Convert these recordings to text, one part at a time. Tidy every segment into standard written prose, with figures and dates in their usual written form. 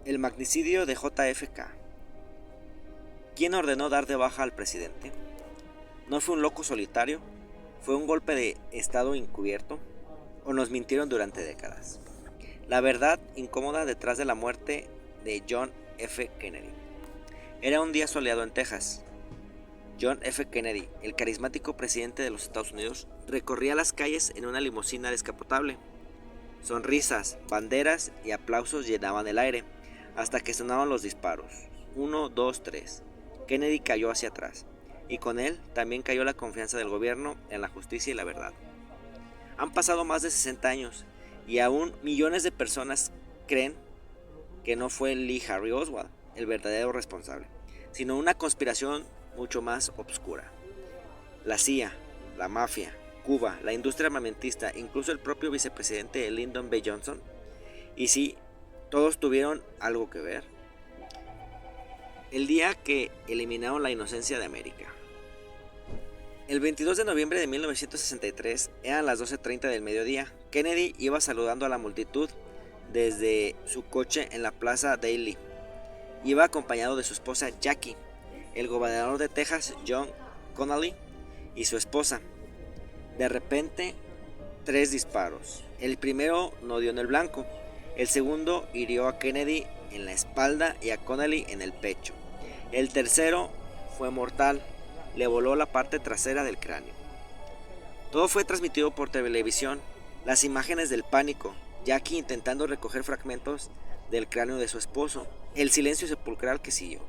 El magnicidio de JFK. ¿Quién ordenó dar de baja al presidente? ¿No fue un loco solitario? ¿Fue un golpe de estado encubierto? ¿O nos mintieron durante décadas? La verdad incómoda detrás de la muerte de John F. Kennedy. Era un día soleado en Texas. John F. Kennedy, el carismático presidente de los Estados Unidos, recorría las calles en una limusina descapotable. Sonrisas, banderas y aplausos llenaban el aire, hasta que sonaban los disparos. 1, 2, 3. Kennedy cayó hacia atrás, y con él también cayó la confianza del gobierno en la justicia y la verdad. Han pasado más de 60 años, y aún millones de personas creen que no fue Lee Harvey Oswald el verdadero responsable, sino una conspiración mucho más oscura. La CIA, la mafia, Cuba, la industria armamentista, incluso el propio vicepresidente Lyndon B. Johnson. Y sí, todos tuvieron algo que ver. El día que eliminaron la inocencia de América. El 22 de noviembre de 1963, eran las 12:30 del mediodía. Kennedy iba saludando a la multitud desde su coche en la Plaza Daly. Iba acompañado de su esposa Jackie, el gobernador de Texas John Connally y su esposa. De repente, 3 disparos. El primero no dio en el blanco. El segundo hirió a Kennedy en la espalda y a Connally en el pecho. El tercero fue mortal. Le voló la parte trasera del cráneo. Todo fue transmitido por televisión. Las imágenes del pánico, Jackie intentando recoger fragmentos del cráneo de su esposo, el silencio sepulcral que siguió.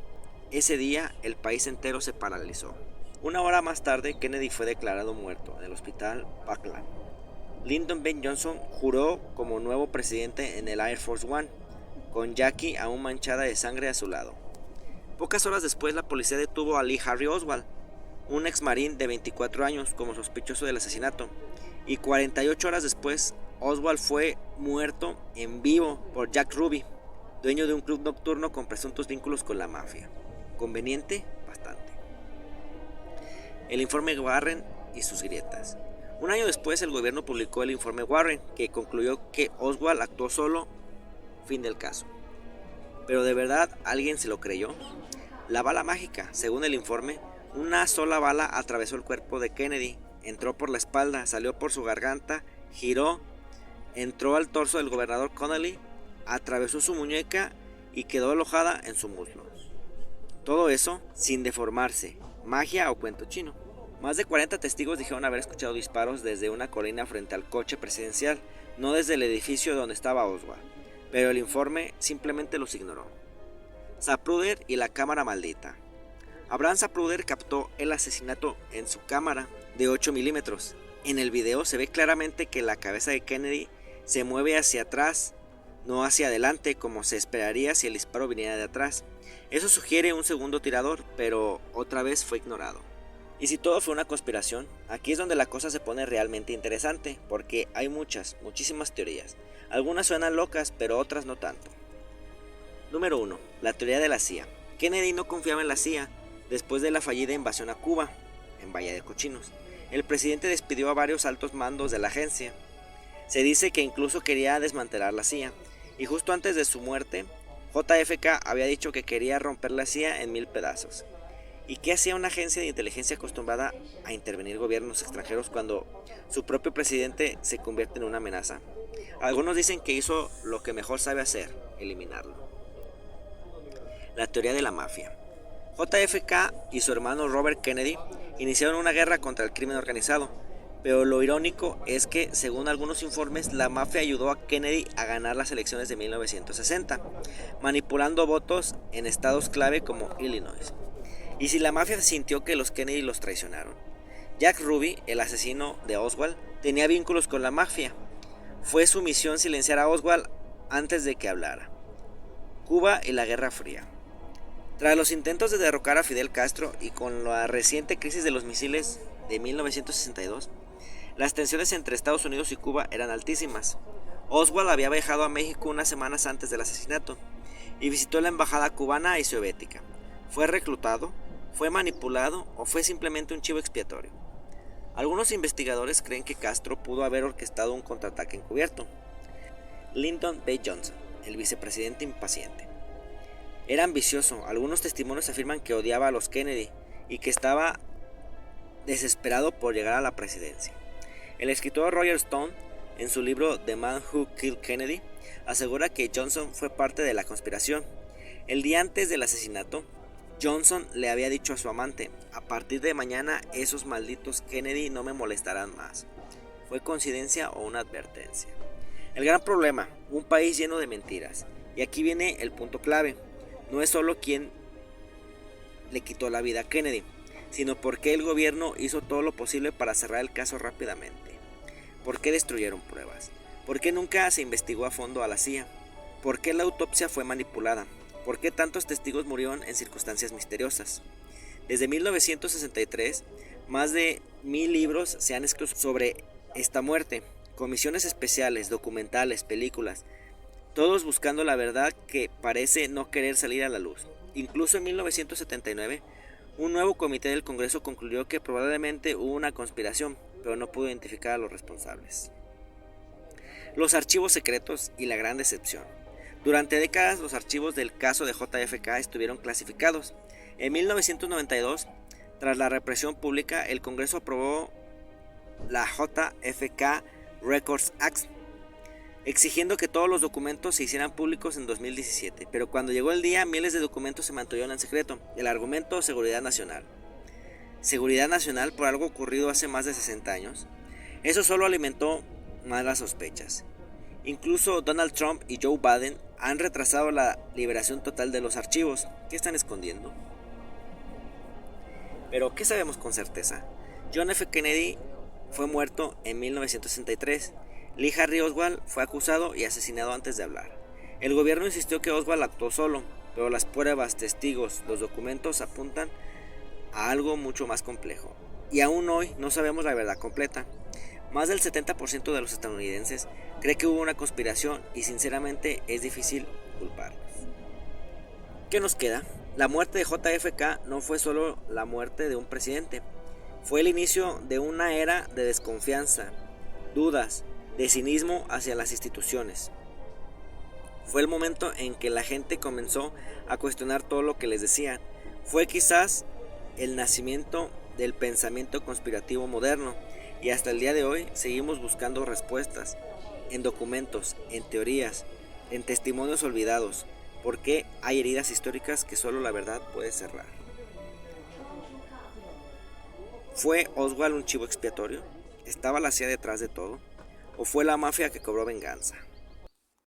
Ese día el país entero se paralizó. Una hora más tarde, Kennedy fue declarado muerto en el hospital Parkland. Lyndon B. Johnson juró como nuevo presidente en el Air Force One, con Jackie aún manchada de sangre a su lado. Pocas horas después, la policía detuvo a Lee Harvey Oswald, un ex marín de 24 años, como sospechoso del asesinato. Y 48 horas después, Oswald fue muerto en vivo por Jack Ruby, dueño de un club nocturno con presuntos vínculos con la mafia. Conveniente, bastante. El informe Warren y sus grietas. Un año después, el gobierno publicó el informe Warren, que concluyó que Oswald actuó solo. Fin del caso. Pero ¿de verdad alguien se lo creyó? La bala mágica. Según el informe, una sola bala atravesó el cuerpo de Kennedy, entró por la espalda, salió por su garganta, giró, entró al torso del gobernador Connally, atravesó su muñeca y quedó alojada en su muslo. Todo eso sin deformarse. Magia o cuento chino. Más de 40 testigos dijeron haber escuchado disparos desde una colina frente al coche presidencial, no desde el edificio donde estaba Oswald, pero el informe simplemente los ignoró. Zapruder y la cámara maldita. Abraham Zapruder captó el asesinato en su cámara de 8 milímetros. En el video se ve claramente que la cabeza de Kennedy se mueve hacia atrás, no hacia adelante como se esperaría si el disparo viniera de atrás. Eso sugiere un segundo tirador, pero otra vez fue ignorado. Y si todo fue una conspiración, aquí es donde la cosa se pone realmente interesante, porque hay muchísimas teorías. Algunas suenan locas, pero otras no tanto. Número 1. La teoría de la CIA. Kennedy no confiaba en la CIA después de la fallida invasión a Cuba, en Bahía de Cochinos. El presidente despidió a varios altos mandos de la agencia. Se dice que incluso quería desmantelar la CIA, y justo antes de su muerte, JFK había dicho que quería romper la CIA en 1000 pedazos. ¿Y qué hacía una agencia de inteligencia acostumbrada a intervenir gobiernos extranjeros cuando su propio presidente se convierte en una amenaza? Algunos dicen que hizo lo que mejor sabe hacer, eliminarlo. La teoría de la mafia. JFK y su hermano Robert Kennedy iniciaron una guerra contra el crimen organizado, pero lo irónico es que, según algunos informes, la mafia ayudó a Kennedy a ganar las elecciones de 1960, manipulando votos en estados clave como Illinois. ¿Y si la mafia sintió que los Kennedy los traicionaron? Jack Ruby, el asesino de Oswald, tenía vínculos con la mafia. Fue su misión silenciar a Oswald antes de que hablara. Cuba y la Guerra Fría. Tras los intentos de derrocar a Fidel Castro y con la reciente crisis de los misiles de 1962, las tensiones entre Estados Unidos y Cuba eran altísimas. Oswald había viajado a México unas semanas antes del asesinato y visitó la embajada cubana y soviética. ¿Fue reclutado? ¿Fue manipulado? ¿O fue simplemente un chivo expiatorio? Algunos investigadores creen que Castro pudo haber orquestado un contraataque encubierto. Lyndon B. Johnson, el vicepresidente impaciente. Era ambicioso. Algunos testimonios afirman que odiaba a los Kennedy y que estaba desesperado por llegar a la presidencia. El escritor Roger Stone, en su libro The Man Who Killed Kennedy, asegura que Johnson fue parte de la conspiración. El día antes del asesinato, Johnson le había dicho a su amante: a partir de mañana esos malditos Kennedy no me molestarán más. ¿Fue coincidencia o una advertencia? El gran problema, un país lleno de mentiras. Y aquí viene el punto clave. No es solo quién le quitó la vida a Kennedy, sino por qué el gobierno hizo todo lo posible para cerrar el caso rápidamente. ¿Por qué destruyeron pruebas? ¿Por qué nunca se investigó a fondo a la CIA? ¿Por qué la autopsia fue manipulada? ¿Por qué tantos testigos murieron en circunstancias misteriosas? Desde 1963, más de 1000 libros se han escrito sobre esta muerte, comisiones especiales, documentales, películas, todos buscando la verdad que parece no querer salir a la luz. Incluso en 1979, un nuevo comité del Congreso concluyó que probablemente hubo una conspiración, pero no pudo identificar a los responsables. Los archivos secretos y la gran decepción. Durante décadas los archivos del caso de JFK estuvieron clasificados. En 1992, tras la represión pública, el Congreso aprobó la JFK Records Act, exigiendo que todos los documentos se hicieran públicos en 2017, pero cuando llegó el día, miles de documentos se mantuvieron en secreto. El argumento: seguridad nacional. ¿Seguridad nacional por algo ocurrido hace más de 60 años? Eso solo alimentó más las sospechas. Incluso Donald Trump y Joe Biden han retrasado la liberación total de los archivos. ¿Qué están escondiendo? Pero ¿qué sabemos con certeza? John F. Kennedy fue muerto en 1963. Lee Harvey Oswald fue acusado y asesinado antes de hablar. El gobierno insistió que Oswald actuó solo, pero las pruebas, testigos, los documentos apuntan a algo mucho más complejo. Y aún hoy no sabemos la verdad completa. Más del 70% de los estadounidenses cree que hubo una conspiración y sinceramente es difícil culparlos. ¿Qué nos queda? La muerte de JFK no fue solo la muerte de un presidente. Fue el inicio de una era de desconfianza, dudas, de cinismo hacia las instituciones. Fue el momento en que la gente comenzó a cuestionar todo lo que les decían. Fue quizás el nacimiento del pensamiento conspirativo moderno, y hasta el día de hoy seguimos buscando respuestas en documentos, en teorías, en testimonios olvidados, porque hay heridas históricas que solo la verdad puede cerrar. ¿Fue Oswald un chivo expiatorio? ¿Estaba la CIA detrás de todo? ¿O fue la mafia que cobró venganza?